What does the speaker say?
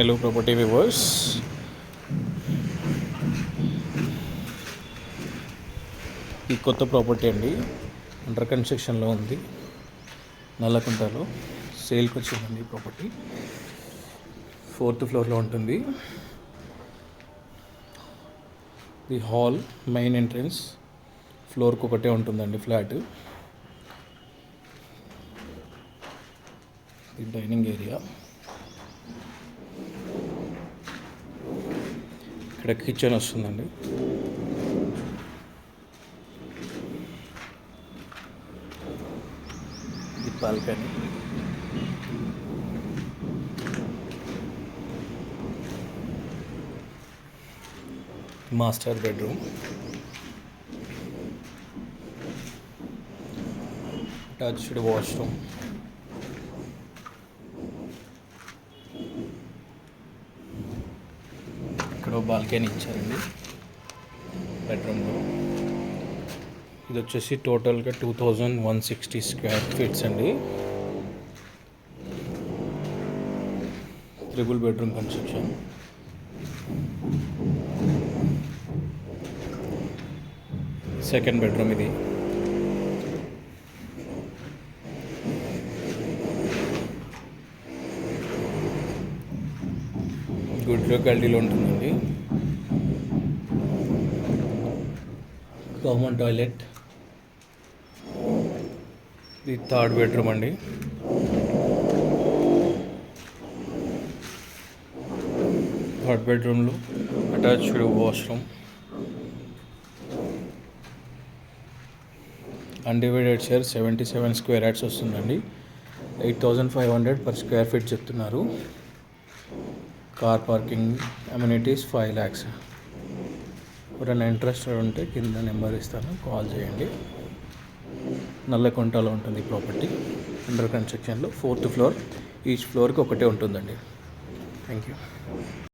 Hello property viewers, ఈ కొత్త property అండి, అండర్ కన్స్ట్రక్షన్లో ఉంది. నల్లకుంటలో సేల్కి వచ్చిందండి. ప్రాపర్టీ 4th ఫ్లోర్లో ఉంటుంది. ది హాల్, మెయిన్ ఎంట్రన్స్, ఫ్లోర్కి ఒకటే ఉంటుందండి ఫ్లాట్. ది డైనింగ్ ఏరియా, ఇక్కడ కిచెన్ వస్తుందండి. ఇది balcony, master bedroom, attached washroom, ఇక్కడ బాల్కనీ ఇచ్చారండి బెడ్రూమ్లో. ఇది వచ్చేసి టోటల్గా 2160 స్క్వేర్ ఫీట్స్ అండి. 3 బెడ్రూమ్ కన్స్ట్రక్షన్. సెకండ్ బెడ్రూమ్ ఇది. గుడ్ లొకాలిటీలో ఉంటుందండి. Common toilet. ఇది థర్డ్ బెడ్రూమ్ అండి. థర్డ్ బెడ్రూమ్లో attached washroom, undivided share 77 square yards వస్తుందండి. 8500 per స్క్వేర్ ఫీట్ చెప్తున్నారు. Car parking, amenities 5 lakhs. ఎవరైనా ఇంట్రెస్టెడ్ ఉంటే కింద నెంబర్ ఇస్తాను, కాల్ చేయండి. నల్లకుంటలో ఉంటుంది ప్రాపర్టీ, అండర్ కన్స్ట్రక్షన్లో. 4th ఫ్లోర్, ఈచ్ ఫ్లోర్కి ఒకటే ఉంటుందండి. Thank you.